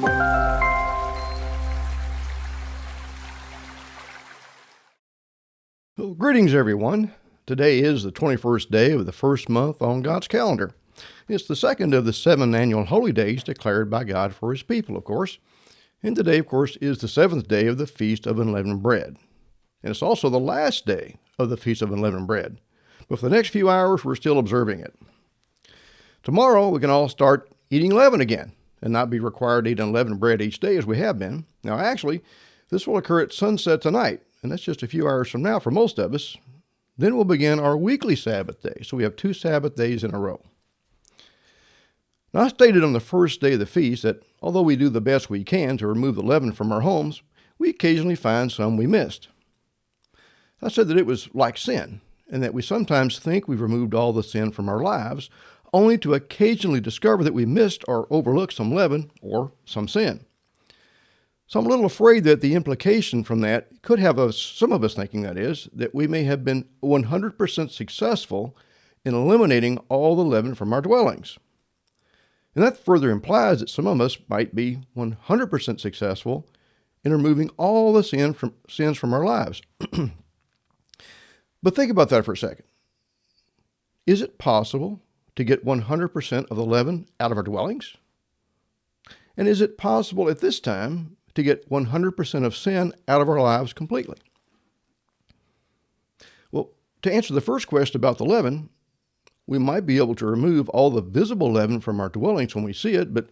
Well, greetings, everyone. Today is the 21st day of the first month on God's calendar. It's the second of the 7 annual holy days declared by God for His people, of course. And today, of course, is the 7th day of the Feast of Unleavened Bread. And it's also the last day of the Feast of Unleavened Bread. But for the next few hours, we're still observing it. Tomorrow, we can all start eating leaven again and not be required to eat unleavened bread each day as we have been. Now, actually, this will occur at sunset tonight. And that's just a few hours from now for most of us. Then we'll begin our weekly Sabbath day. So we have 2 Sabbath days in a row. Now, I stated on the first day of the feast that although we do the best we can to remove the leaven from our homes, we occasionally find some we missed. I said that it was like sin, and that we sometimes think we've removed all the sin from our lives, only to occasionally discover that we missed or overlooked some leaven or some sin. So I'm a little afraid that the implication from that could have some of us thinking, that is, that we may have been 100% successful in eliminating all the leaven from our dwellings. And that further implies that some of us might be 100% successful in removing all the sins from our lives. But think about that for a second. Is it possible to get 100% of the leaven out of our dwellings? And is it possible at this time to get 100% of sin out of our lives completely? Well, to answer the first question about the leaven, we might be able to remove all the visible leaven from our dwellings when we see it, but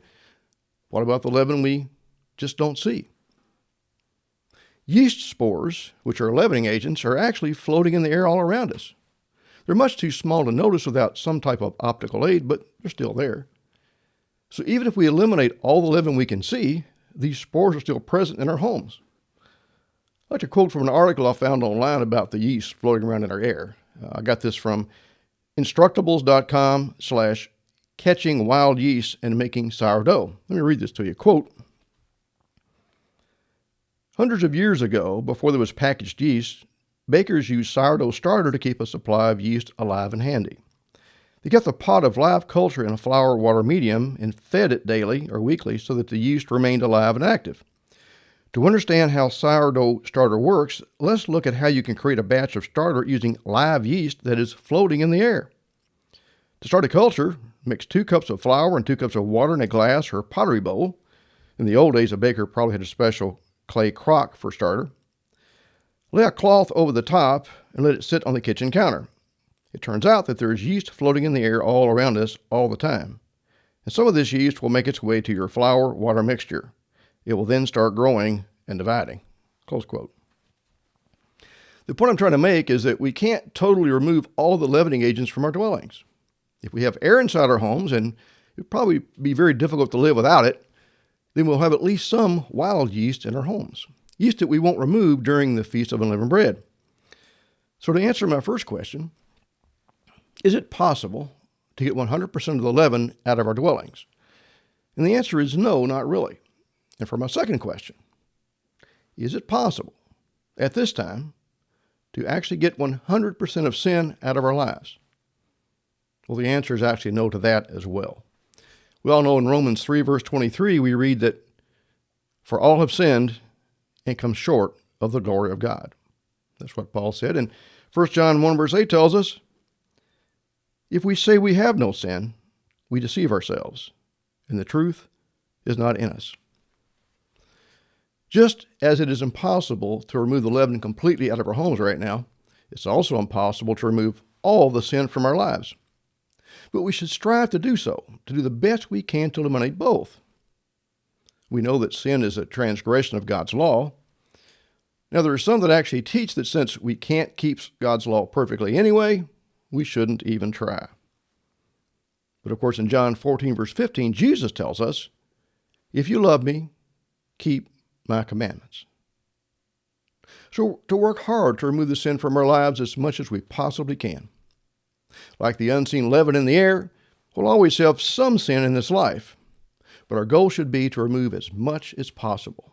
what about the leaven we just don't see? Yeast spores, which are leavening agents, are actually floating in the air all around us. They're much too small to notice without some type of optical aid, but they're still there. So even if we eliminate all the leaven we can see, these spores are still present in our homes. I'd like to quote from an article I found online about the yeast floating around in our air. I got this from instructables.com/catching wild yeast and making sourdough. Let me read this to you. Quote, hundreds of years ago, before there was packaged yeast, bakers used sourdough starter to keep a supply of yeast alive and handy. They kept a pot of live culture in a flour-water medium and fed it daily or weekly so that the yeast remained alive and active. To understand how sourdough starter works, let's look at how you can create a batch of starter using live yeast that is floating in the air. To start a culture, mix 2 cups of flour and 2 cups of water in a glass or pottery bowl. In the old days, a baker probably had a special clay crock for starter. Lay a cloth over the top and let it sit on the kitchen counter. It turns out that there is yeast floating in the air all around us all the time. And some of this yeast will make its way to your flour-water mixture. It will then start growing and dividing. Close quote. The point I'm trying to make is that we can't totally remove all the leavening agents from our dwellings. If we have air inside our homes, and it would probably be very difficult to live without it, then we'll have at least some wild yeast in our homes. Yeast that we won't remove during the Feast of Unleavened Bread. So to answer my first question, is it possible to get 100% of the leaven out of our dwellings? And the answer is no, not really. And for my second question, is it possible at this time to actually get 100% of sin out of our lives? Well, the answer is actually no to that as well. We all know in Romans 3, verse 23, we read that, "For all have sinned and come short of the glory of God." That's what Paul said. And 1 John 1, verse 8 tells us, "If we say we have no sin, we deceive ourselves, and the truth is not in us." Just as it is impossible to remove the leaven completely out of our homes right now, it's also impossible to remove all the sin from our lives. But we should strive to do so, to do the best we can to eliminate both. We know that sin is a transgression of God's law. Now, there are some that actually teach that since we can't keep God's law perfectly anyway, we shouldn't even try. But of course, in John 14, verse 15, Jesus tells us, "If you love me, keep my commandments." So to work hard to remove the sin from our lives as much as we possibly can. Like the unseen leaven in the air, we'll always have some sin in this life, but our goal should be to remove as much as possible.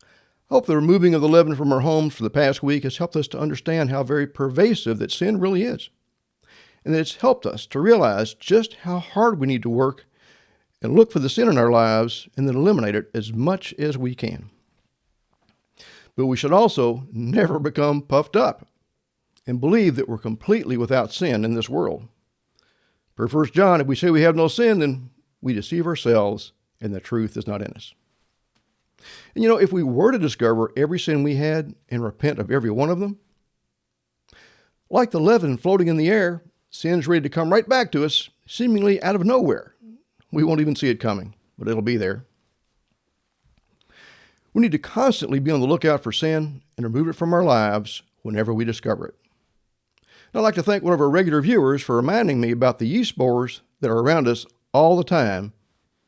I hope the removing of the leaven from our homes for the past week has helped us to understand how very pervasive that sin really is, and that it's helped us to realize just how hard we need to work and look for the sin in our lives and then eliminate it as much as we can. But we should also never become puffed up and believe that we're completely without sin in this world. Per 1 John, if we say we have no sin, then we deceive ourselves and the truth is not in us. And if we were to discover every sin we had and repent of every one of them, like the leaven floating in the air, sin's ready to come right back to us, seemingly out of nowhere. We won't even see it coming, but it'll be there. We need to constantly be on the lookout for sin and remove it from our lives whenever we discover it. And I'd like to thank one of our regular viewers for reminding me about the yeast borers that are around us all the time,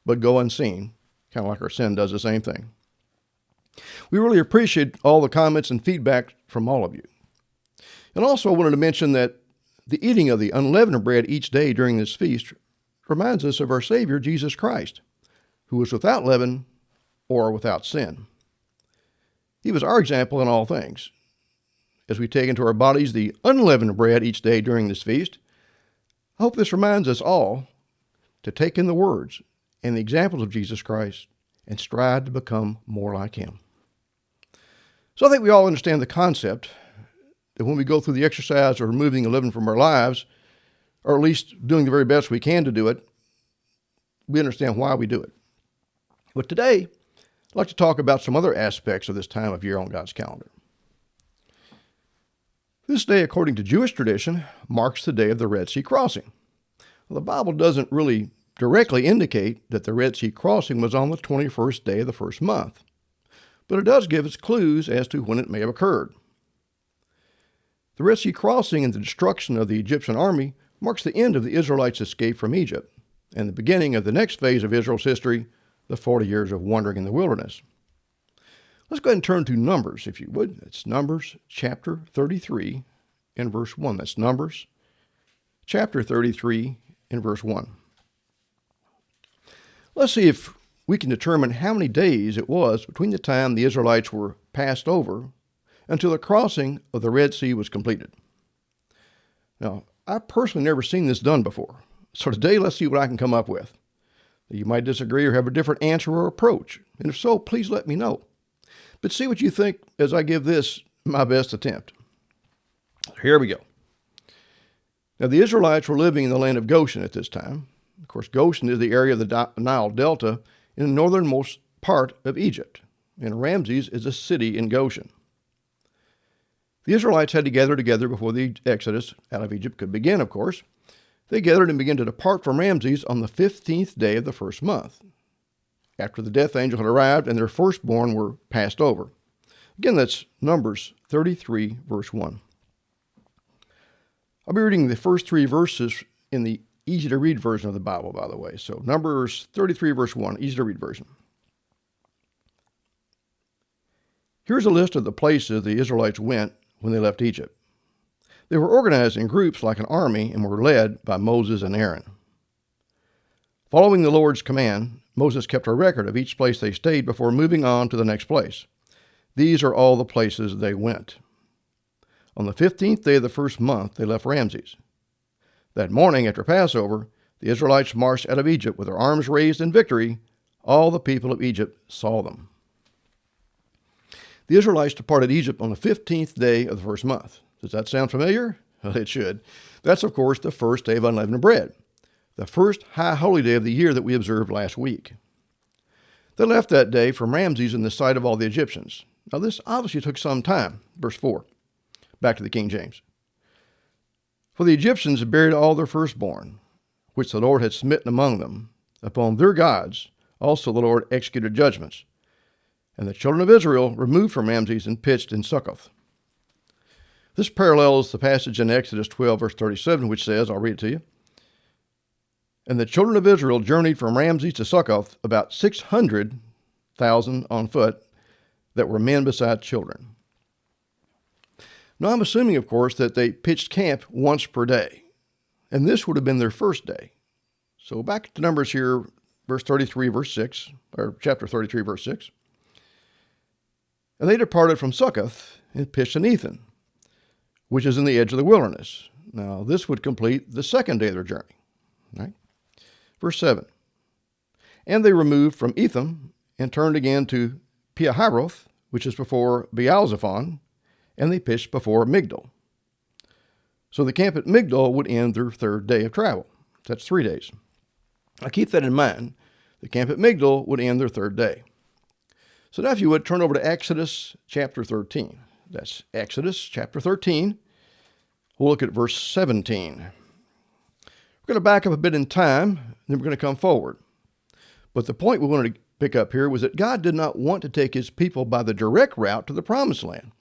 but go unseen, kind of like our sin does the same thing. We really appreciate all the comments and feedback from all of you. And also I wanted to mention that the eating of the unleavened bread each day during this feast reminds us of our Savior, Jesus Christ, who was without leaven or without sin. He was our example in all things. As we take into our bodies the unleavened bread each day during this feast, I hope this reminds us all to take in the words and the examples of Jesus Christ and strive to become more like him. So I think we all understand the concept that when we go through the exercise of removing the leaven from our lives, or at least doing the very best we can to do it, we understand why we do it. But today, I'd like to talk about some other aspects of this time of year on God's calendar. This day, according to Jewish tradition, marks the day of the Red Sea crossing. Well, the Bible doesn't really directly indicate that the Red Sea crossing was on the 21st day of the first month, but it does give us clues as to when it may have occurred. The Red Sea crossing and the destruction of the Egyptian army marks the end of the Israelites' escape from Egypt and the beginning of the next phase of Israel's history, the 40 years of wandering in the wilderness. Let's go ahead and turn to Numbers, if you would. That's Numbers chapter 33 and verse 1. That's Numbers chapter 33 and verse 1. Let's see if we can determine how many days it was between the time the Israelites were passed over until the crossing of the Red Sea was completed. Now, I've personally never seen this done before, so today let's see what I can come up with. You might disagree or have a different answer or approach, and if so, please let me know. But see what you think as I give this my best attempt. Here we go. Now, the Israelites were living in the land of Goshen at this time. Of course, Goshen is the area of the Nile Delta in the northernmost part of Egypt, and Ramses is a city in Goshen. The Israelites had to gather together before the exodus out of Egypt could begin, of course. They gathered and began to depart from Ramses on the 15th day of the first month, after the death angel had arrived and their firstborn were passed over. Again, that's Numbers 33, verse 1. I'll be reading the first three verses in the easy-to-read version of the Bible, by the way. So Numbers 33, verse 1, easy-to-read version. Here's a list of the places the Israelites went when they left Egypt. They were organized in groups like an army and were led by Moses and Aaron. Following the Lord's command, Moses kept a record of each place they stayed before moving on to the next place. These are all the places they went. On the 15th day of the first month, they left Ramses. That morning after Passover, the Israelites marched out of Egypt with their arms raised in victory. All the people of Egypt saw them. The Israelites departed Egypt on the 15th day of the first month. Does that sound familiar? Well, it should. That's, of course, the first day of unleavened bread, the first high holy day of the year that we observed last week. They left that day from Ramses in the sight of all the Egyptians. Now, this obviously took some time. Verse 4, back to the King James. For the Egyptians had buried all their firstborn, which the Lord had smitten among them. Upon their gods also the Lord executed judgments. And the children of Israel removed from Ramses and pitched in Succoth. This parallels the passage in Exodus 12, verse 37, which says, I'll read it to you. And the children of Israel journeyed from Ramses to Succoth, about 600,000 on foot, that were men beside children. Now, I'm assuming, of course, that they pitched camp once per day, and this would have been their first day. So back to Numbers here, verse 33, verse 6, or chapter 33, verse 6. And they departed from Succoth and pitched in Ethan, which is in the edge of the wilderness. Now, this would complete the second day of their journey. Right? Verse 7. And they removed from Etham and turned again to Pihahiroth, which is before Baalzephon, and they pitched before Migdol. So the camp at Migdol would end their third day of travel. That's 3 days. Now keep that in mind. The camp at Migdol would end their third day. So now if you would, turn over to Exodus chapter 13. That's Exodus chapter 13. We'll look at verse 17. We're going to back up a bit in time, and then we're going to come forward. But the point we wanted to pick up here was that God did not want to take his people by the direct route to the promised land.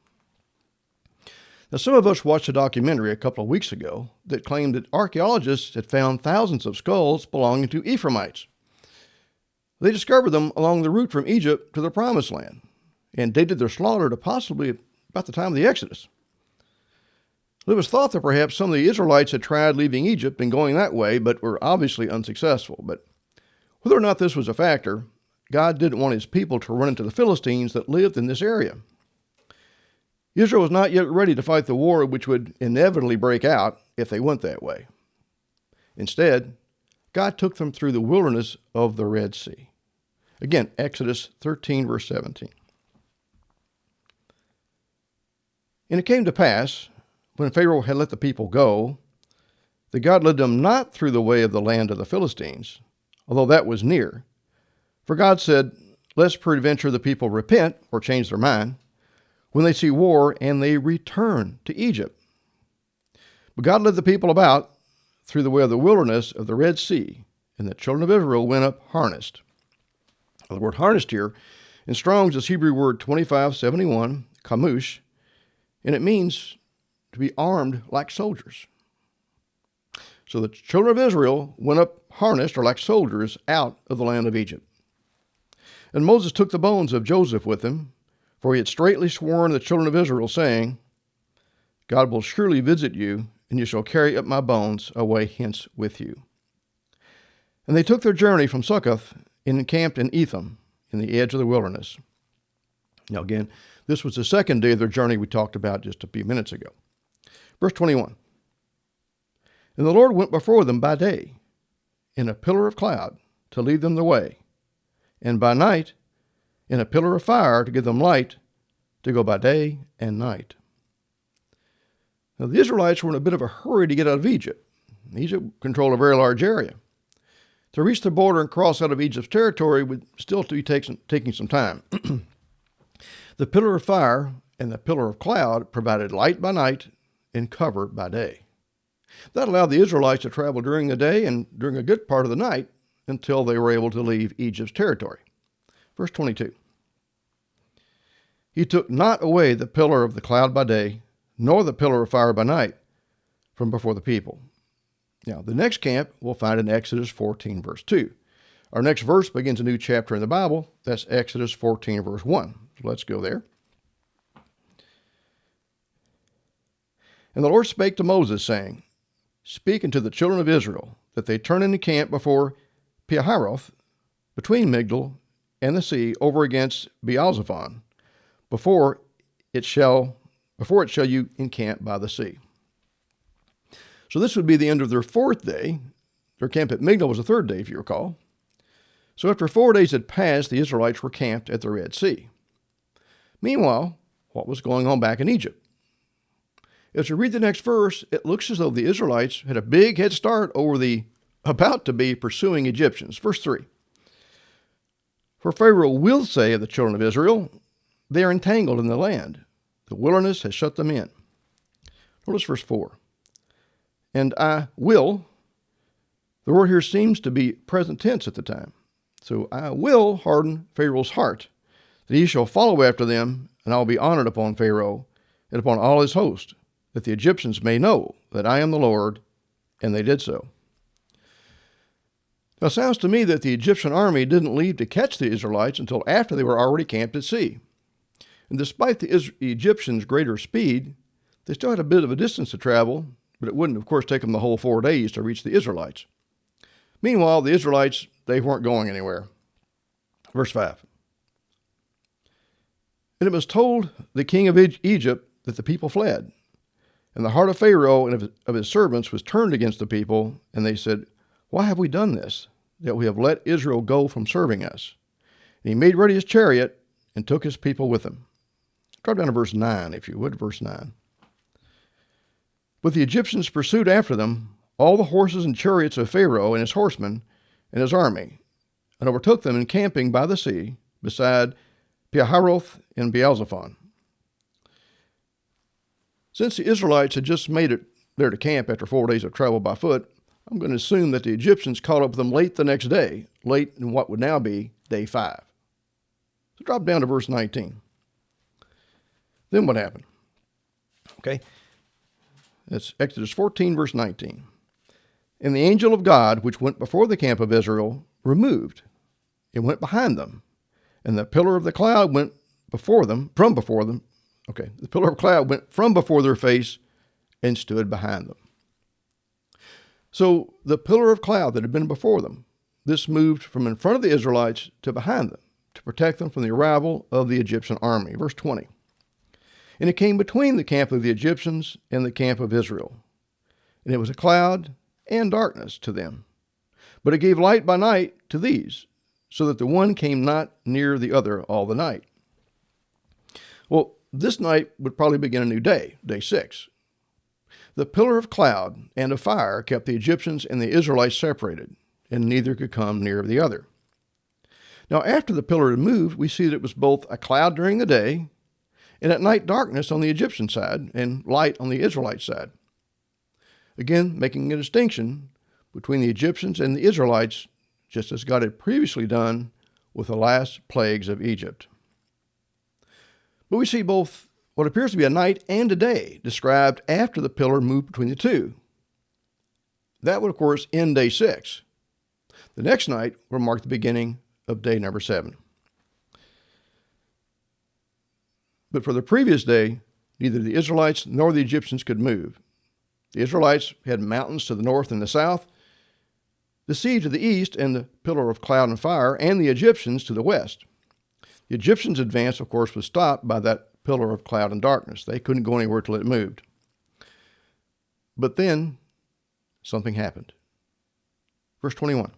Now, some of us watched a documentary a couple of weeks ago that claimed that archaeologists had found thousands of skulls belonging to Ephraimites. They discovered them along the route from Egypt to the promised land and dated their slaughter to possibly about the time of the Exodus. It was thought that perhaps some of the Israelites had tried leaving Egypt and going that way, but were obviously unsuccessful. But whether or not this was a factor, God didn't want his people to run into the Philistines that lived in this area. Israel was not yet ready to fight the war which would inevitably break out if they went that way. Instead, God took them through the wilderness of the Red Sea. Again, Exodus 13, verse 17. And it came to pass, when Pharaoh had let the people go, that God led them not through the way of the land of the Philistines, although that was near. For God said, lest peradventure the people repent or change their mind, when they see war and they return to Egypt. But God led the people about through the way of the wilderness of the Red Sea, and the children of Israel went up harnessed. The word harnessed here in Strong's is Hebrew word 2571, kamush, and it means to be armed like soldiers. So the children of Israel went up harnessed or like soldiers out of the land of Egypt. And Moses took the bones of Joseph with him, for he had straitly sworn the children of Israel, saying, God will surely visit you, and you shall carry up my bones away hence with you. And they took their journey from Succoth and encamped in Etham, in the edge of the wilderness. Now again, this was the second day of their journey we talked about just a few minutes ago. Verse 21. And the Lord went before them by day in a pillar of cloud to lead them the way, and by night in a pillar of fire to give them light to go by day and night. Now the Israelites were in a bit of a hurry to get out of Egypt. Egypt controlled a very large area. To reach the border and cross out of Egypt's territory would still be taking some time. The pillar of fire and the pillar of cloud provided light by night and cover by day. That allowed the Israelites to travel during the day and during a good part of the night until they were able to leave Egypt's territory. Verse 22. He took not away the pillar of the cloud by day, nor the pillar of fire by night from before the people. Now, the next camp we'll find in Exodus 14, verse 2. Our next verse begins a new chapter in the Bible. That's Exodus 14, verse 1. So let's go there. And the Lord spake to Moses, saying, Speak unto the children of Israel, that they turn into camp before Pihahiroth, between Migdol and the sea, over against Baalzephon, before it shall you encamp by the sea. So this would be the end of their fourth day. Their camp at Migdol was the third day, if you recall. So after 4 days had passed, the Israelites were camped at the Red Sea. Meanwhile, what was going on back in Egypt? As you read the next verse, it looks as though the Israelites had a big head start over the about-to-be pursuing Egyptians. Verse 3. For Pharaoh will say of the children of Israel, they are entangled in the land. The wilderness has shut them in. Notice verse 4. And I will, the word here seems to be present tense at the time. So I will harden Pharaoh's heart, that he shall follow after them, and I will be honored upon Pharaoh and upon all his host, that the Egyptians may know that I am the Lord, and they did so. Now it sounds to me that the Egyptian army didn't leave to catch the Israelites until after they were already camped at sea. And despite the Egyptians' greater speed, they still had a bit of a distance to travel, but it wouldn't, of course, take them the whole 4 days to reach the Israelites. Meanwhile, the Israelites, they weren't going anywhere. Verse 5. And it was told the king of Egypt that the people fled. And the heart of Pharaoh and of his servants was turned against the people, and they said, Why have we done this, that we have let Israel go from serving us. And he made ready his chariot and took his people with him. Drop down to verse 9, if you would, verse 9. But the Egyptians pursued after them all the horses and chariots of Pharaoh and his horsemen and his army, and overtook them encamping by the sea beside Pihahiroth and Baal-zephon. Since the Israelites had just made it there to camp after 4 days of travel by foot, I'm going to assume that the Egyptians caught up with them late the next day, late in what would now be day 5. So drop down to verse 19. Then what happened? Okay, that's Exodus 14, verse 19. And the angel of God, which went before the camp of Israel, removed and went behind them. And the pillar of the cloud went before them, from before them. Okay, the pillar of cloud went from before their face and stood behind them. So the pillar of cloud that had been before them, this moved from in front of the Israelites to behind them to protect them from the arrival of the Egyptian army. Verse 20. And it came between the camp of the Egyptians and the camp of Israel. And it was a cloud and darkness to them. But it gave light by night to these, so that the one came not near the other all the night. Well, this night would probably begin a new day, day 6. The pillar of cloud and of fire kept the Egyptians and the Israelites separated, and neither could come near the other. Now, after the pillar had moved, we see that it was both a cloud during the day, and at night darkness on the Egyptian side, and light on the Israelite side. Again, making a distinction between the Egyptians and the Israelites, just as God had previously done with the last plagues of Egypt. But we see both what appears to be a night and a day described after the pillar moved between the two. That would, of course, end day 6. The next night will mark the beginning of day number 7. But for the previous day, neither the Israelites nor the Egyptians could move. The Israelites had mountains to the north and the south, the sea to the east, and the pillar of cloud and fire, and the Egyptians to the west. The Egyptians' advance, of course, was stopped by that pillar of cloud and darkness. They couldn't go anywhere till it moved. But then something happened. Verse 21.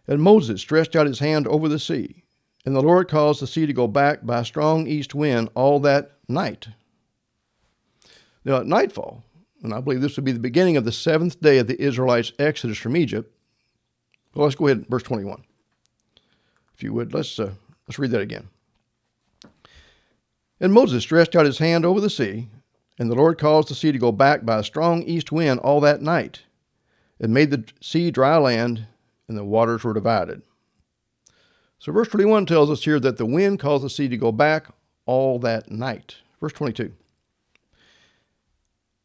And Moses stretched out his hand over the sea, and the Lord caused the sea to go back by a strong east wind all that night. Now at nightfall, and I believe this would be the beginning of the 7th day of the Israelites' exodus from Egypt. Well, let's go ahead, verse 21. If you would, let's read that again. And Moses stretched out his hand over the sea, and the Lord caused the sea to go back by a strong east wind all that night, and made the sea dry land, and the waters were divided. So verse 21 tells us here that the wind caused the sea to go back all that night. Verse 22.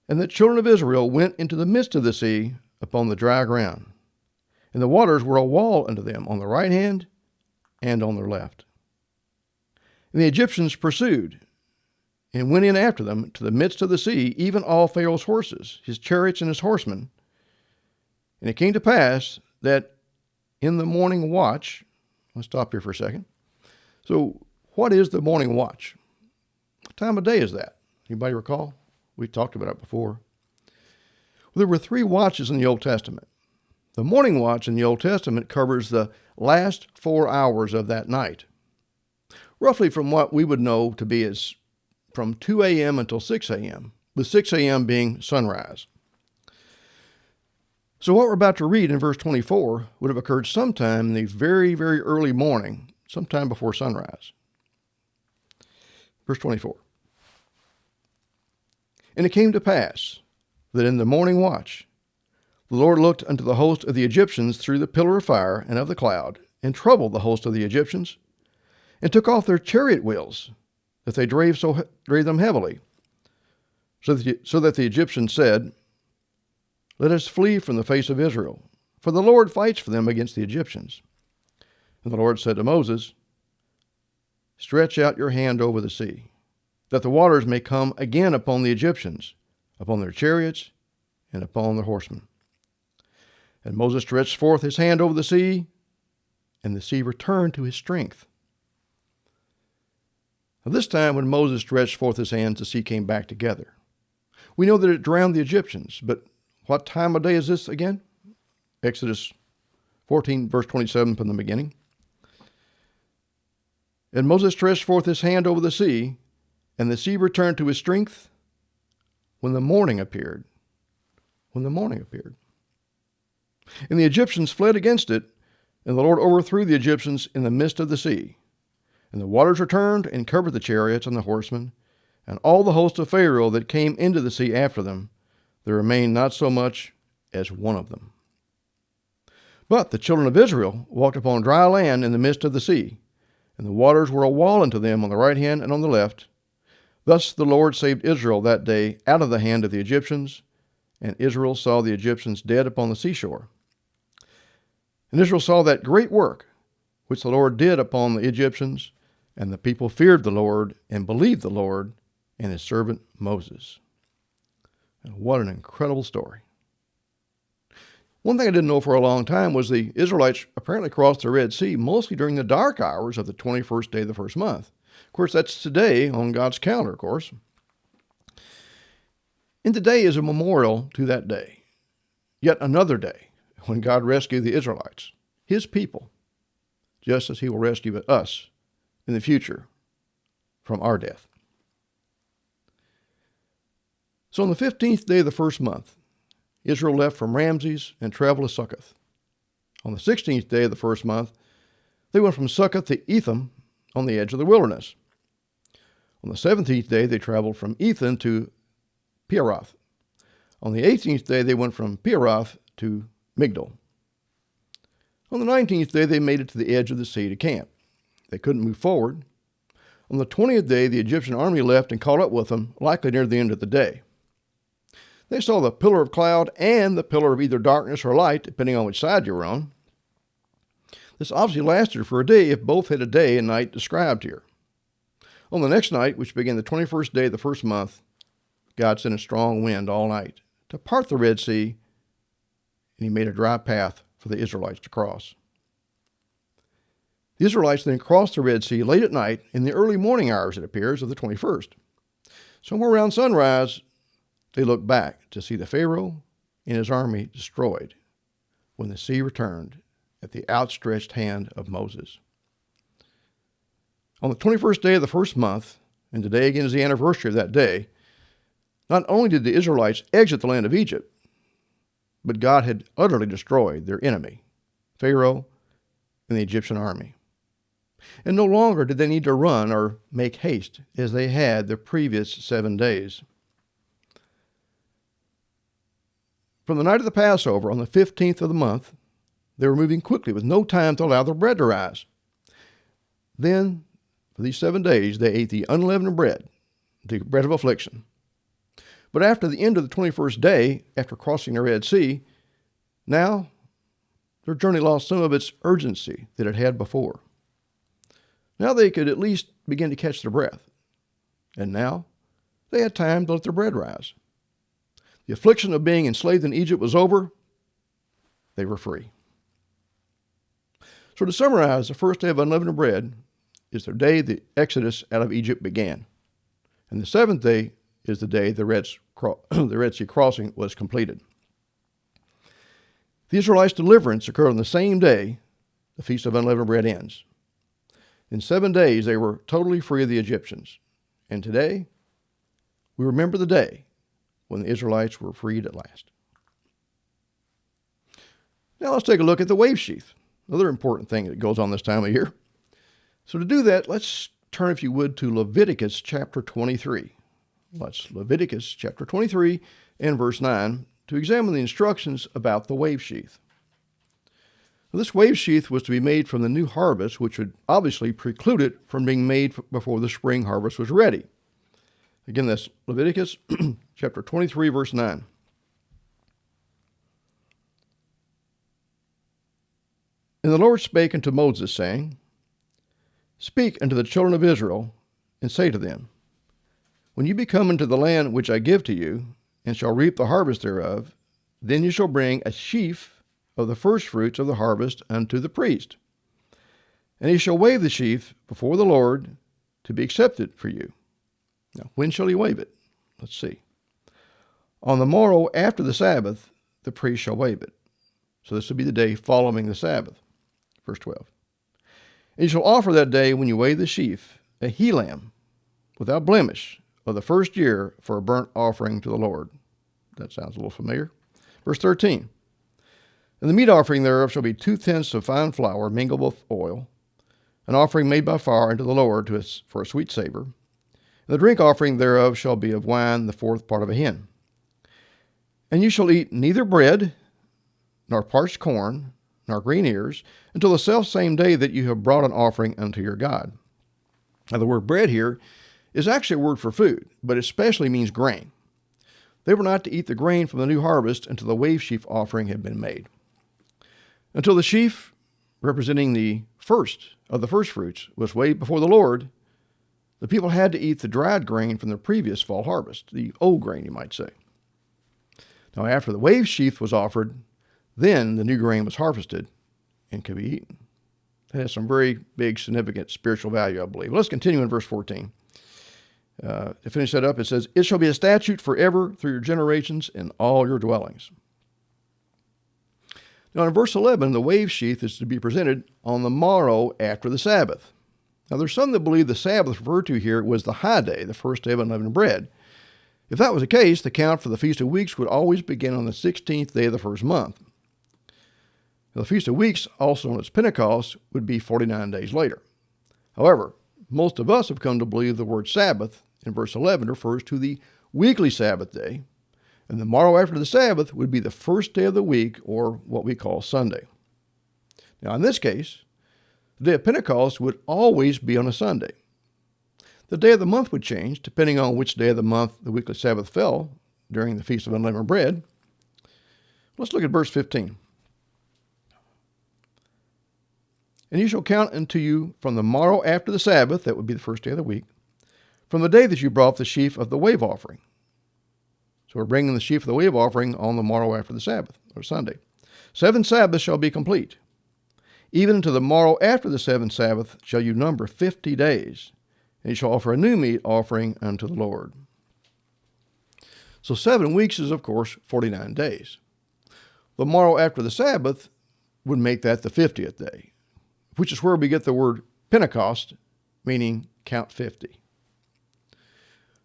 And the children of Israel went into the midst of the sea upon the dry ground, and the waters were a wall unto them on the right hand and on their left. And the Egyptians pursued, and went in after them to the midst of the sea, even all Pharaoh's horses, his chariots, and his horsemen. And it came to pass that in the morning watch, let's stop here for a second. So what is the morning watch? What time of day is that? Anybody recall? We talked about it before. Well, there were 3 watches in the Old Testament. The morning watch in the Old Testament covers the last 4 hours of that night, roughly from what we would know to be as from 2 a.m. until 6 a.m., with 6 a.m. being sunrise. So what we're about to read in verse 24 would have occurred sometime in the very, very early morning, sometime before sunrise. Verse 24. And it came to pass that in the morning watch, the Lord looked unto the host of the Egyptians through the pillar of fire and of the cloud, and troubled the host of the Egyptians, and took off their chariot wheels, that they drave them heavily, so that the Egyptians said, Let us flee from the face of Israel, for the Lord fights for them against the Egyptians. And the Lord said to Moses, Stretch out your hand over the sea, that the waters may come again upon the Egyptians, upon their chariots, and upon their horsemen. And Moses stretched forth his hand over the sea, and the sea returned to his strength. Now this time when Moses stretched forth his hands, the sea came back together. We know that it drowned the Egyptians, but what time of day is this again? Exodus 14, verse 27 from the beginning. And Moses stretched forth his hand over the sea, and the sea returned to his strength when the morning appeared. When the morning appeared. And the Egyptians fled against it, and the Lord overthrew the Egyptians in the midst of the sea. And the waters returned and covered the chariots and the horsemen, and all the host of Pharaoh that came into the sea after them. There remained not so much as one of them. But the children of Israel walked upon dry land in the midst of the sea, and the waters were a wall unto them on the right hand and on the left. Thus the Lord saved Israel that day out of the hand of the Egyptians, and Israel saw the Egyptians dead upon the seashore. And Israel saw that great work which the Lord did upon the Egyptians, and the people feared the Lord and believed the Lord and his servant Moses. And what an incredible story. One thing I didn't know for a long time was the Israelites apparently crossed the Red Sea mostly during the dark hours of the 21st day of the first month. Of course, that's today on God's calendar, of course. And today is a memorial to that day. Yet another day when God rescued the Israelites, his people, just as he will rescue us in the future from our death. So on the 15th day of the first month, Israel left from Ramses and traveled to Succoth. On the 16th day of the first month, they went from Succoth to Etham on the edge of the wilderness. On the 17th day, they traveled from Etham to Peorath. On the 18th day, they went from Peorath to Migdol. On the 19th day, they made it to the edge of the sea to camp. They couldn't move forward. On the 20th day, the Egyptian army left and caught up with them, likely near the end of the day. They saw the pillar of cloud and the pillar of either darkness or light, depending on which side you were on. This obviously lasted for a day if both had a day and night described here. On the next night, which began the 21st day of the first month, God sent a strong wind all night to part the Red Sea, and he made a dry path for the Israelites to cross. The Israelites then crossed the Red Sea late at night in the early morning hours, it appears, of the 21st. Somewhere around sunrise, they looked back to see the Pharaoh and his army destroyed when the sea returned at the outstretched hand of Moses. On the 21st day of the first month, and today again is the anniversary of that day, not only did the Israelites exit the land of Egypt, but God had utterly destroyed their enemy, Pharaoh and the Egyptian army. And no longer did they need to run or make haste as they had the previous 7 days. From the night of the Passover on the 15th of the month, they were moving quickly with no time to allow the bread to rise. Then, for these 7 days, they ate the unleavened bread, the bread of affliction. But after the end of the 21st day, after crossing the Red Sea, now their journey lost some of its urgency that it had before. Now they could at least begin to catch their breath. And now they had time to let their bread rise. The affliction of being enslaved in Egypt was over. They were free. So to summarize, the first day of unleavened bread is the day the exodus out of Egypt began. And the seventh day is the day the Red Sea crossing was completed. The Israelites' deliverance occurred on the same day the Feast of Unleavened Bread ends. In 7 days, they were totally free of the Egyptians. And today, we remember the day when the Israelites were freed at last. Now let's take a look at the wave sheaf, another important thing that goes on this time of year. So to do that, let's turn, if you would, to Leviticus chapter 23. Let's Leviticus chapter 23 and verse 9 to examine the instructions about the wave sheath. Now, this wave sheath was to be made from the new harvest, which would obviously preclude it from being made before the spring harvest was ready. Again, that's Leviticus chapter 23, verse 9. And the Lord spake unto Moses, saying, Speak unto the children of Israel, and say to them, When you be come into the land which I give to you, and shall reap the harvest thereof, then you shall bring a sheaf of the firstfruits of the harvest unto the priest. And he shall wave the sheaf before the Lord to be accepted for you. Now, when shall he wave it? Let's see. On the morrow after the Sabbath, the priest shall wave it. So this would be the day following the Sabbath. Verse 12. And you shall offer that day when you weigh the sheaf a he-lamb without blemish of the first year for a burnt offering to the Lord. That sounds a little familiar. Verse 13. And the meat offering thereof shall be 2/10 of fine flour mingled with oil, an offering made by fire unto the Lord for a sweet savor. And the drink offering thereof shall be of wine, the 4th part of a hin. And you shall eat neither bread, nor parched corn, nor green ears, until the selfsame day that you have brought an offering unto your God. Now the word bread here is actually a word for food, but it especially means grain. They were not to eat the grain from the new harvest until the wave sheaf offering had been made. Until the sheaf, representing the first of the first fruits, was weighed before the Lord, the people had to eat the dried grain from the previous fall harvest, the old grain, you might say. Now, after the wave sheaf was offered, then the new grain was harvested and could be eaten. That has some very big, significant spiritual value, I believe. Let's continue in verse 14. To finish that up, it says, It shall be a statute forever through your generations in all your dwellings. Now in verse 11, the wave sheaf is to be presented on the morrow after the Sabbath. Now there's some that believe the Sabbath referred to here was the high day, the first day of unleavened bread. If that was the case, the count for the Feast of Weeks would always begin on the 16th day of the first month. Now, the Feast of Weeks, also known as Pentecost, would be 49 days later. However, most of us have come to believe the word Sabbath in verse 11 refers to the weekly Sabbath day, and the morrow after the Sabbath would be the first day of the week, or what we call Sunday. Now, in this case, the day of Pentecost would always be on a Sunday. The day of the month would change, depending on which day of the month the weekly Sabbath fell during the Feast of Unleavened Bread. Let's look at verse 15. And you shall count unto you from the morrow after the Sabbath, that would be the first day of the week, from the day that you brought the sheaf of the wave offering. So we're bringing the sheaf of the wave offering on the morrow after the Sabbath, or Sunday. 7 Sabbaths shall be complete. Even unto the morrow after the 7th Sabbath shall you number 50 days, and you shall offer a new meat offering unto the Lord. So 7 weeks is, of course, 49 days. The morrow after the Sabbath would make that the 50th day, which is where we get the word Pentecost, meaning count 50.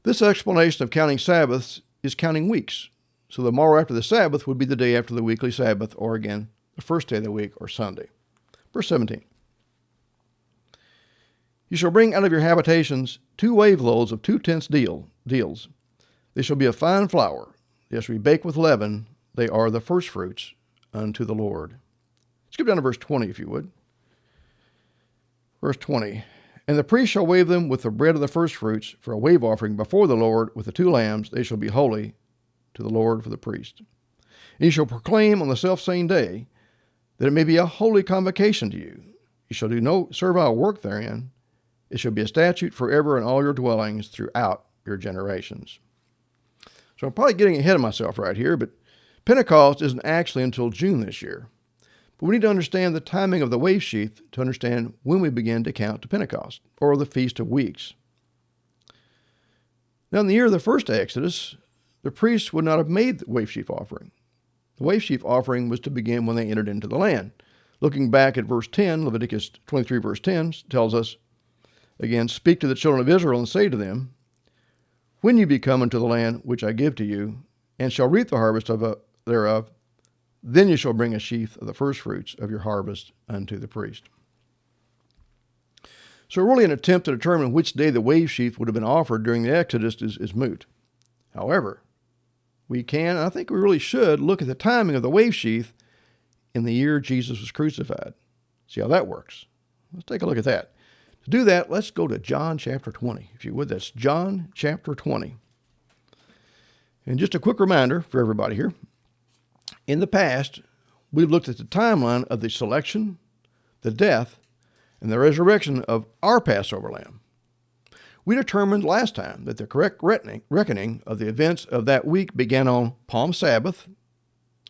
This explanation of counting Sabbaths is counting weeks. So the morrow after the Sabbath would be the day after the weekly Sabbath, or again, the first day of the week, or Sunday. Verse 17. You shall bring out of your habitations 2 wave loaves of 2/10 deals. They shall be of fine flour. They shall be baked with leaven. They are the first fruits unto the Lord. Skip down to verse 20, if you would. Verse 20. And the priest shall wave them with the bread of the first fruits for a wave offering before the Lord with the 2 lambs. They shall be holy to the Lord for the priest. And you shall proclaim on the selfsame day that it may be a holy convocation to you. You shall do no servile work therein. It shall be a statute forever in all your dwellings throughout your generations. So I'm probably getting ahead of myself right here, but Pentecost isn't actually until June this year. But we need to understand the timing of the wave sheaf to understand when we begin to count to Pentecost, or the Feast of Weeks. Now, in the year of the first Exodus, the priests would not have made the wave sheaf offering. The wave sheaf offering was to begin when they entered into the land. Looking back at verse 10, Leviticus 23, verse 10, tells us, again, Speak to the children of Israel and say to them, When you be come into the land which I give to you, and shall reap the harvest thereof, then you shall bring a sheaf of the first fruits of your harvest unto the priest. So really an attempt to determine which day the wave sheaf would have been offered during the Exodus is moot. However, we can, and I think we really should, look at the timing of the wave sheaf in the year Jesus was crucified. See how that works. Let's take a look at that. To do that, let's go to John chapter 20. If you would, that's John chapter 20. And just a quick reminder for everybody here. In the past, we've looked at the timeline of the selection, the death, and the resurrection of our Passover lamb. We determined last time that the correct reckoning of the events of that week began on Palm Sabbath,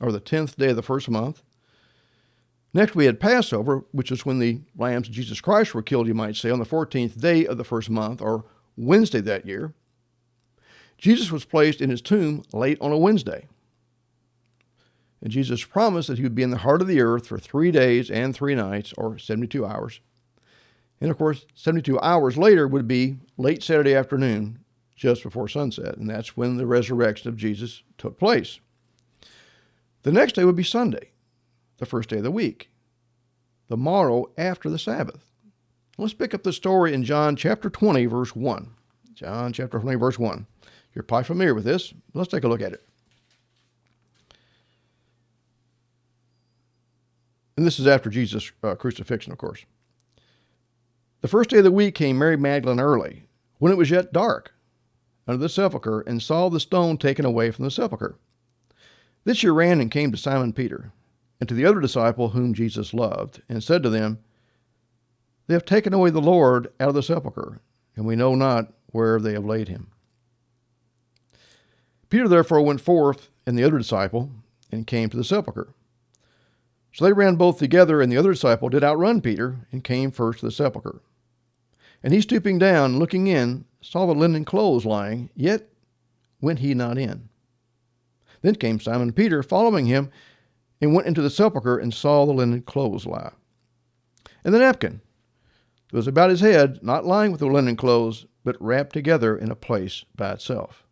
or the 10th day of the first month. Next, we had Passover, which is when the lambs of Jesus Christ were killed, you might say, on the 14th day of the first month, or Wednesday that year. Jesus was placed in his tomb late on a Wednesday. And Jesus promised that he would be in the heart of the earth for 3 days and 3 nights, or 72 hours. And of course, 72 hours later would be late Saturday afternoon, just before sunset. And that's when the resurrection of Jesus took place. The next day would be Sunday, the first day of the week, the morrow after the Sabbath. Let's pick up the story in John chapter 20, verse 1. John chapter 20, verse 1. You're probably familiar with this. Let's take a look at it. And this is after Jesus' crucifixion, of course. The first day of the week came Mary Magdalene early, when it was yet dark, under the sepulchre, and saw the stone taken away from the sepulchre. Then she ran and came to Simon Peter, and to the other disciple whom Jesus loved, and said to them, They have taken away the Lord out of the sepulchre, and we know not where they have laid him. Peter therefore went forth, and the other disciple, and came to the sepulchre. So they ran both together, and the other disciple did outrun Peter, and came first to the sepulchre. And he, stooping down, looking in, saw the linen clothes lying, yet went he not in. Then came Simon Peter, following him, and went into the sepulchre, and saw the linen clothes lie. And the napkin that was about his head, not lying with the linen clothes, but wrapped together in a place by itself.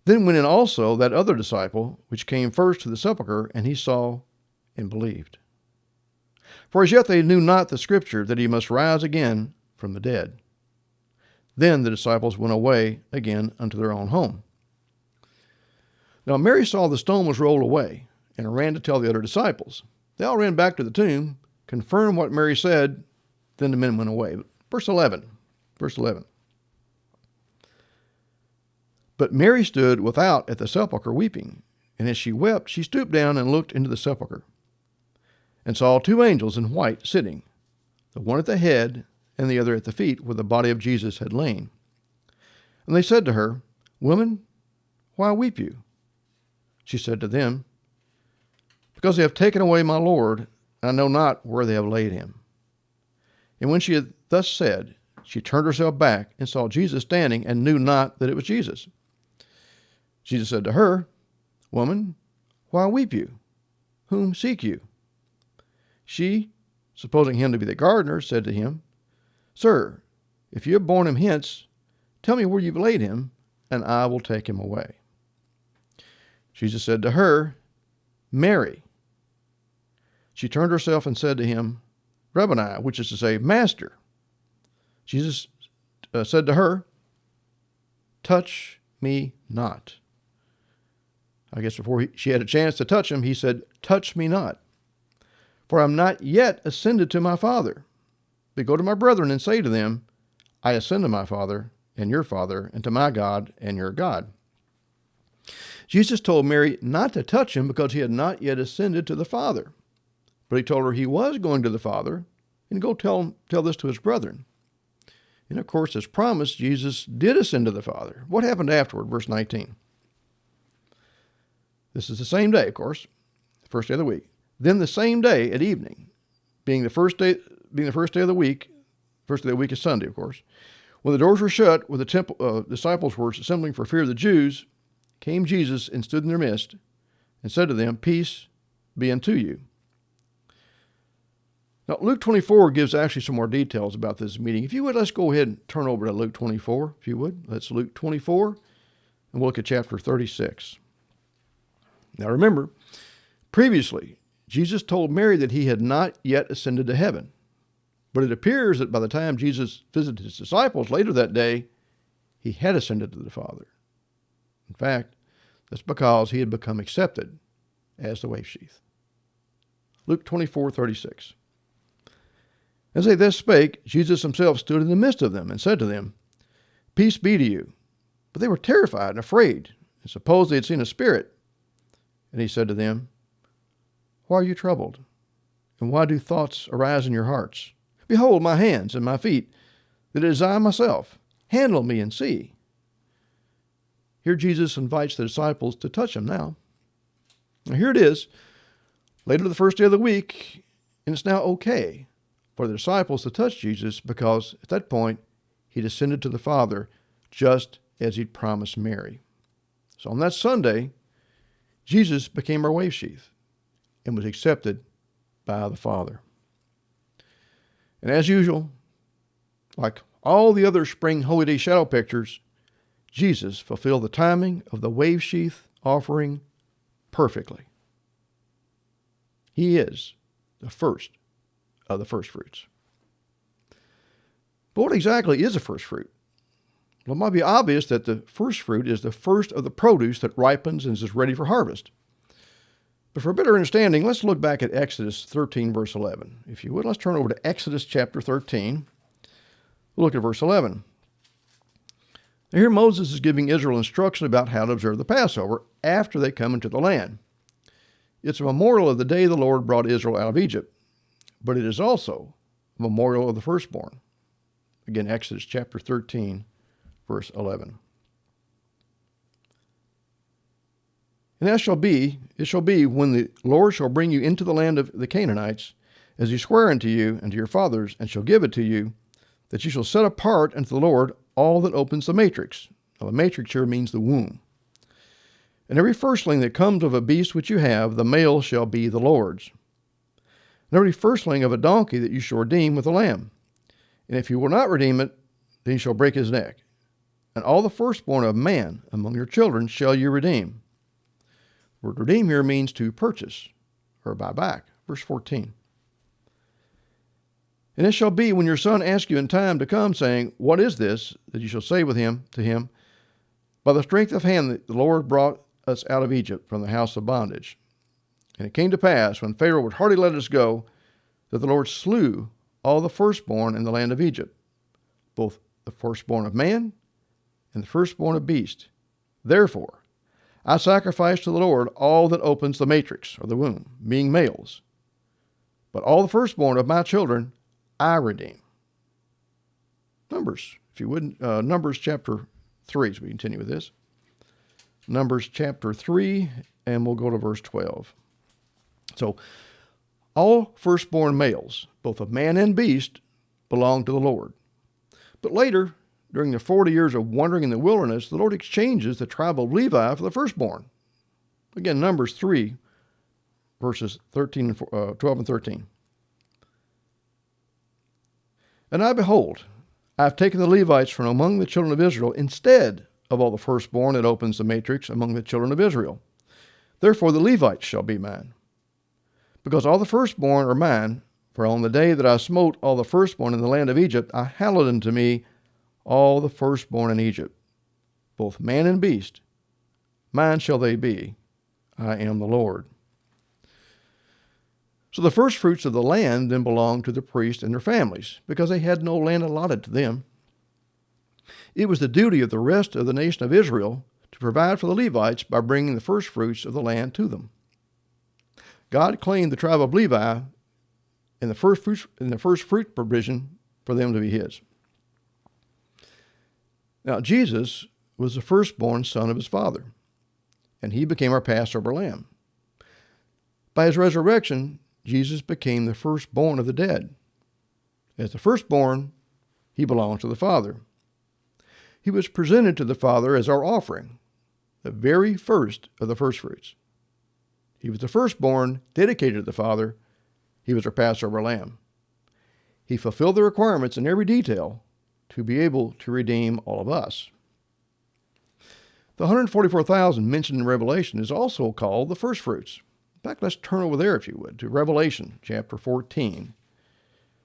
Then went in also that other disciple, which came first to the sepulchre, and he saw and believed. For as yet they knew not the scripture, that he must rise again from the dead. Then the disciples went away again unto their own home. Now Mary saw the stone was rolled away, and ran to tell the other disciples. They all ran back to the tomb, confirmed what Mary said, then the men went away. Verse 11. But Mary stood without at the sepulchre weeping, and as she wept, she stooped down and looked into the sepulchre, and saw 2 angels in white sitting, the one at the head and the other at the feet, where the body of Jesus had lain. And they said to her, Woman, why weep you? She said to them, Because they have taken away my Lord, and I know not where they have laid him. And when she had thus said, she turned herself back and saw Jesus standing, and knew not that it was Jesus. Jesus said to her, Woman, why weep you? Whom seek you? She, supposing him to be the gardener, said to him, Sir, if you have borne him hence, tell me where you've laid him, and I will take him away. Jesus said to her, Mary. She turned herself and said to him, Rabboni, which is to say, Master. Jesus said to her, Touch me not. I guess before she had a chance to touch him, he said, Touch me not, for I am not yet ascended to my Father. But go to my brethren and say to them, I ascend to my Father and your Father, and to my God and your God. Jesus told Mary not to touch him because he had not yet ascended to the Father. But he told her he was going to the Father, and go tell this to his brethren. And of course, as promised, Jesus did ascend to the Father. What happened afterward? Verse 19. This is the same day, of course, the first day of the week. Then the same day at evening, being the first day of the week, first day of the week is Sunday, of course, when the doors were shut, where the temple disciples were assembling for fear of the Jews, came Jesus and stood in their midst, and said to them, Peace be unto you. Now, Luke 24 gives actually some more details about this meeting. If you would, let's go ahead and turn over to Luke 24, if you would. That's Luke 24, and we'll look at chapter 36. Now, remember, previously, Jesus told Mary that he had not yet ascended to heaven. But it appears that by the time Jesus visited his disciples later that day, he had ascended to the Father. In fact, that's because he had become accepted as the wave sheath. Luke 24:36. As they thus spake, Jesus himself stood in the midst of them and said to them, Peace be to you. But they were terrified and afraid, and supposed they had seen a spirit. And he said to them, Why are you troubled? And why do thoughts arise in your hearts? Behold my hands and my feet, that it is I myself. Handle me and see. Here Jesus invites the disciples to touch him now. Now here it is, later the first day of the week, and it's now okay for the disciples to touch Jesus because at that point he'd ascended to the Father just as he'd promised Mary. So on that Sunday, Jesus became our wave sheaf and was accepted by the Father. And as usual, like all the other spring holy day shadow pictures, Jesus fulfilled the timing of the wave sheaf offering perfectly. He is the first of the first fruits. But what exactly is a first fruit? Well, it might be obvious that the first fruit is the first of the produce that ripens and is ready for harvest. But for a better understanding, let's look back at Exodus 13, verse 11. If you would, let's turn over to Exodus chapter 13. We'll look at verse 11. Now here Moses is giving Israel instruction about how to observe the Passover after they come into the land. It's a memorial of the day the Lord brought Israel out of Egypt, but it is also a memorial of the firstborn. Again, Exodus chapter 13, verse 11. And it shall be when the Lord shall bring you into the land of the Canaanites, as he sware unto you and to your fathers, and shall give it to you, that you shall set apart unto the Lord all that opens the matrix. Now, the matrix here means the womb. And every firstling that comes of a beast which you have, the male shall be the Lord's. And every firstling of a donkey that you shall redeem with a lamb. And if you will not redeem it, then you shall break his neck. And all the firstborn of man among your children shall you redeem. The word redeem here means to purchase or buy back. Verse 14. And it shall be when your son asks you in time to come, saying, What is this? That you shall say to him, By the strength of hand that the Lord brought us out of Egypt from the house of bondage. And it came to pass, when Pharaoh would hardly let us go, that the Lord slew all the firstborn in the land of Egypt, both the firstborn of man and the firstborn of beast. Therefore, I sacrifice to the Lord all that opens the matrix, or the womb, being males. But all the firstborn of my children I redeem. Numbers, if you would, Numbers chapter 3, so we continue with this. Numbers chapter 3, and we'll go to verse 12. So, all firstborn males, both of man and beast, belong to the Lord. But later, during the 40 years of wandering in the wilderness, the Lord exchanges the tribe of Levi for the firstborn. Again, Numbers 3, verses 12 and 13. And I behold, I have taken the Levites from among the children of Israel instead of all the firstborn that opens the matrix among the children of Israel. Therefore the Levites shall be mine. Because all the firstborn are mine, for on the day that I smote all the firstborn in the land of Egypt, I hallowed unto me all the firstborn in Egypt, both man and beast. Mine shall they be. I am the Lord. So the first fruits of the land then belonged to the priests and their families, because they had no land allotted to them. It was the duty of the rest of the nation of Israel to provide for the Levites by bringing the first fruits of the land to them. God claimed the tribe of Levi in the first fruit provision for them to be his. Now, Jesus was the firstborn son of his father, and he became our Passover lamb. By his resurrection, Jesus became the firstborn of the dead. As the firstborn, he belongs to the Father. He was presented to the Father as our offering, the very first of the firstfruits. He was the firstborn, dedicated to the Father. He was our Passover lamb. He fulfilled the requirements in every detail to be able to redeem all of us. The 144,000 mentioned in Revelation is also called the firstfruits. In fact, let's turn over there, if you would, to Revelation chapter 14.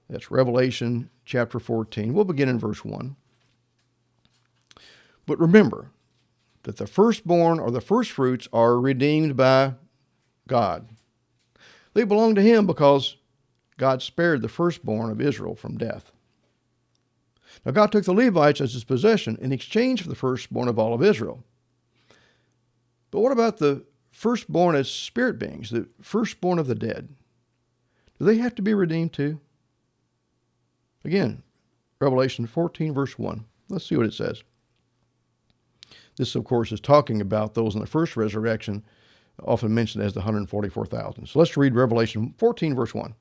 That's Revelation chapter 14. We'll begin in verse 1. But remember that the firstborn or the firstfruits are redeemed by God. They belong to him because God spared the firstborn of Israel from death. Now, God took the Levites as his possession in exchange for the firstborn of all of Israel. But what about the firstborn as spirit beings, the firstborn of the dead? Do they have to be redeemed too? Again, Revelation 14, verse 1. Let's see what it says. This, of course, is talking about those in the first resurrection, often mentioned as the 144,000. So let's read Revelation 14, verse 1.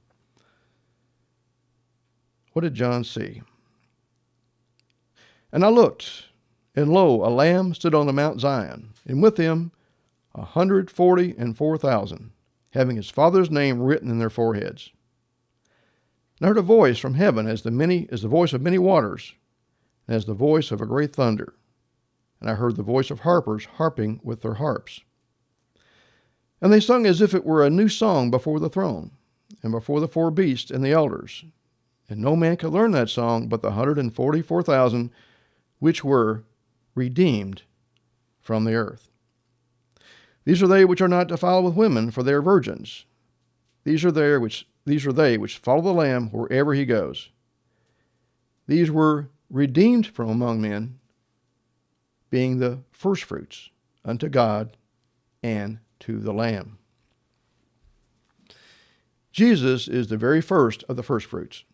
What did John see? And I looked, and lo, a lamb stood on the Mount Zion, and with him 144,000, having his Father's name written in their foreheads. And I heard a voice from heaven as the voice of many waters, and as the voice of a great thunder. And I heard the voice of harpers harping with their harps. And they sung as if it were a new song before the throne, and before the four beasts and the elders. And no man could learn that song but the 144,000 which were redeemed from the earth. These are they which are not defiled with women, for they are virgins. These are they which follow the Lamb wherever he goes. These were redeemed from among men, being the firstfruits unto God and to the Lamb. Jesus is the very first of the firstfruits.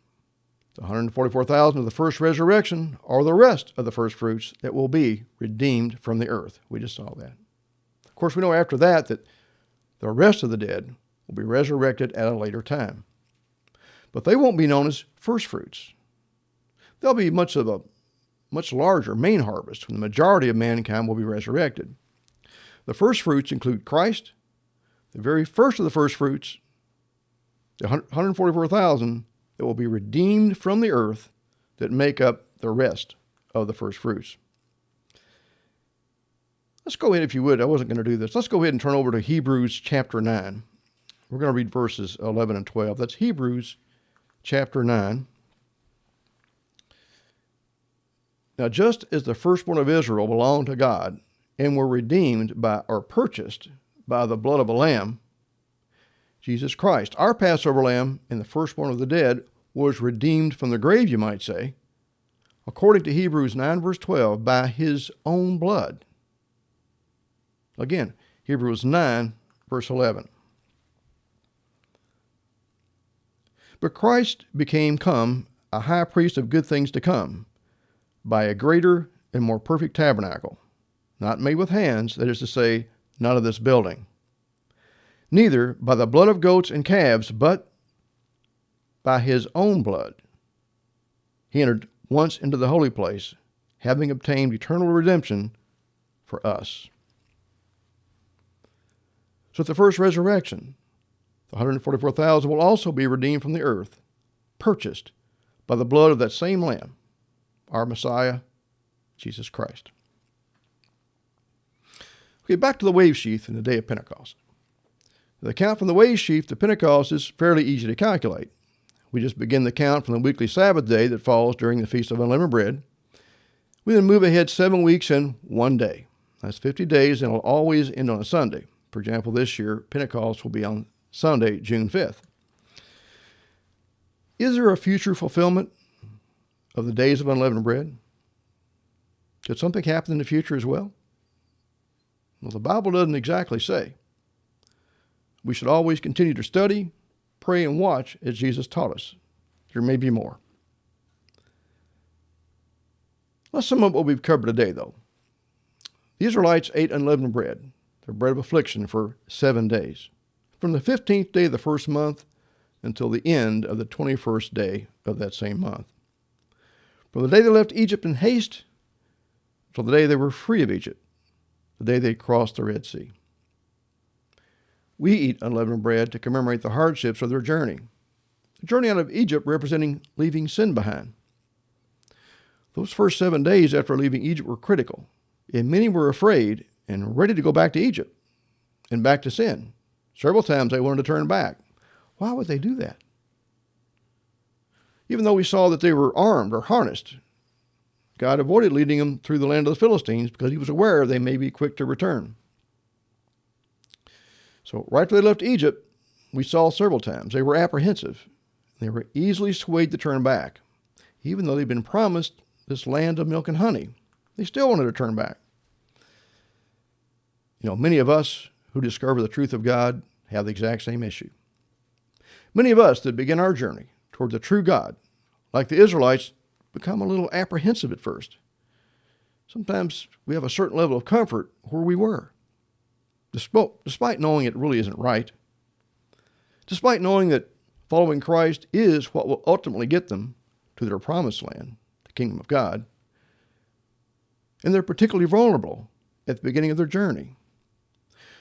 The 144,000 of the first resurrection are the rest of the firstfruits that will be redeemed from the earth. We just saw that. Of course, we know after that the rest of the dead will be resurrected at a later time. But they won't be known as firstfruits. There'll be much larger main harvest when the majority of mankind will be resurrected. The firstfruits include Christ, the very first of the firstfruits, the 144,000 that will be redeemed from the earth that make up the rest of the firstfruits. Let's go ahead, if you would. I wasn't going to do this. Let's go ahead and turn over to Hebrews chapter 9. We're going to read verses 11 and 12. That's Hebrews chapter 9. Now, just as the firstborn of Israel belonged to God and were redeemed by or purchased by the blood of a lamb, Jesus Christ, our Passover lamb and the firstborn of the dead, was redeemed from the grave, you might say, according to Hebrews 9, verse 12, by his own blood. Again, Hebrews 9, verse 11. But Christ became a high priest of good things to come, by a greater and more perfect tabernacle, not made with hands, that is to say, not of this building. Neither by the blood of goats and calves, but by his own blood. He entered once into the holy place, having obtained eternal redemption for us. So at the first resurrection, the 144,000 will also be redeemed from the earth, purchased by the blood of that same Lamb, our Messiah, Jesus Christ. Okay, back to the wave sheaf in the day of Pentecost. The count from the wave sheaf to Pentecost is fairly easy to calculate. We just begin the count from the weekly Sabbath day that falls during the Feast of Unleavened Bread. We then move ahead 7 weeks and 1 day. That's 50 days, and it'll always end on a Sunday. For example, this year, Pentecost will be on Sunday, June 5th. Is there a future fulfillment of the days of unleavened bread? Could something happen in the future as well? Well, the Bible doesn't exactly say. We should always continue to study, pray, and watch as Jesus taught us. There may be more. Let's sum up what we've covered today, though. The Israelites ate unleavened bread, their bread of affliction, for 7 days, from the 15th day of the first month until the end of the 21st day of that same month. From the day they left Egypt in haste until the day they were free of Egypt, the day they crossed the Red Sea. We eat unleavened bread to commemorate the hardships of their journey. The journey out of Egypt representing leaving sin behind. Those first 7 days after leaving Egypt were critical, and many were afraid and ready to go back to Egypt and back to sin. Several times they wanted to turn back. Why would they do that? Even though we saw that they were armed or harnessed, God avoided leading them through the land of the Philistines because he was aware they may be quick to return. So right after they left Egypt, we saw several times they were apprehensive. They were easily swayed to turn back. Even though they'd been promised this land of milk and honey, they still wanted to turn back. You know, many of us who discover the truth of God have the exact same issue. Many of us that begin our journey toward the true God, like the Israelites, become a little apprehensive at first. Sometimes we have a certain level of comfort where we were, despite knowing it really isn't right, despite knowing that following Christ is what will ultimately get them to their promised land, the kingdom of God. And they're particularly vulnerable at the beginning of their journey.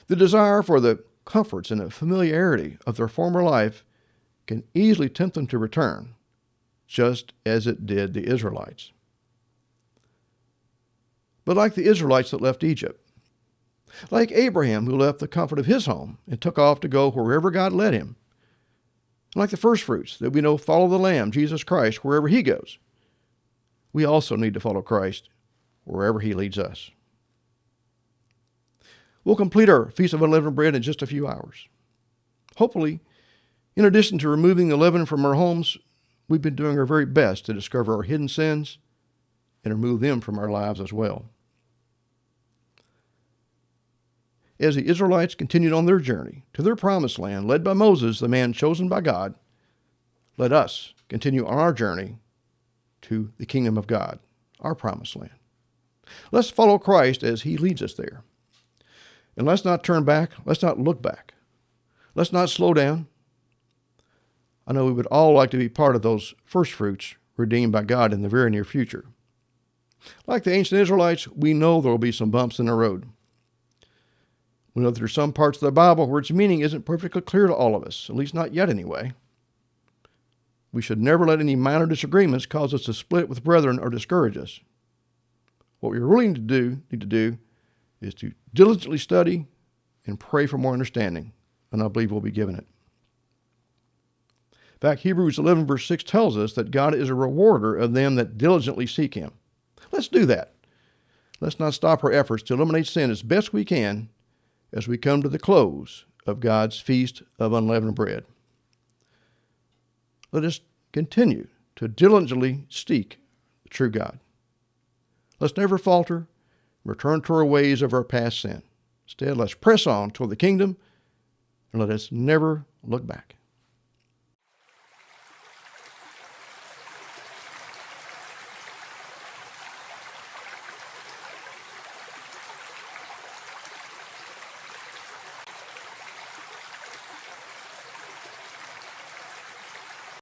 The desire for the comforts and the familiarity of their former life can easily tempt them to return, just as it did the Israelites. But like the Israelites that left Egypt, like Abraham who left the comfort of his home and took off to go wherever God led him, like the first fruits that we know follow the Lamb, Jesus Christ, wherever he goes, we also need to follow Christ wherever he leads us. We'll complete our Feast of Unleavened Bread in just a few hours. Hopefully, in addition to removing the leaven from our homes, we've been doing our very best to discover our hidden sins and remove them from our lives as well. As the Israelites continued on their journey to their promised land, led by Moses, the man chosen by God, let us continue on our journey to the kingdom of God, our promised land. Let's follow Christ as he leads us there. And let's not turn back. Let's not look back. Let's not slow down. I know we would all like to be part of those first fruits redeemed by God in the very near future. Like the ancient Israelites, we know there will be some bumps in the road. We know that there are some parts of the Bible where its meaning isn't perfectly clear to all of us, at least not yet anyway. We should never let any minor disagreements cause us to split with brethren or discourage us. What we really need to do is to diligently study and pray for more understanding, and I believe we'll be given it. In fact, Hebrews 11 verse 6 tells us that God is a rewarder of them that diligently seek him. Let's do that. Let's not stop our efforts to eliminate sin as best we can as we come to the close of God's Feast of Unleavened Bread. Let us continue to diligently seek the true God. Let's never falter, return to our ways of our past sin. Instead, let's press on toward the kingdom, and let us never look back.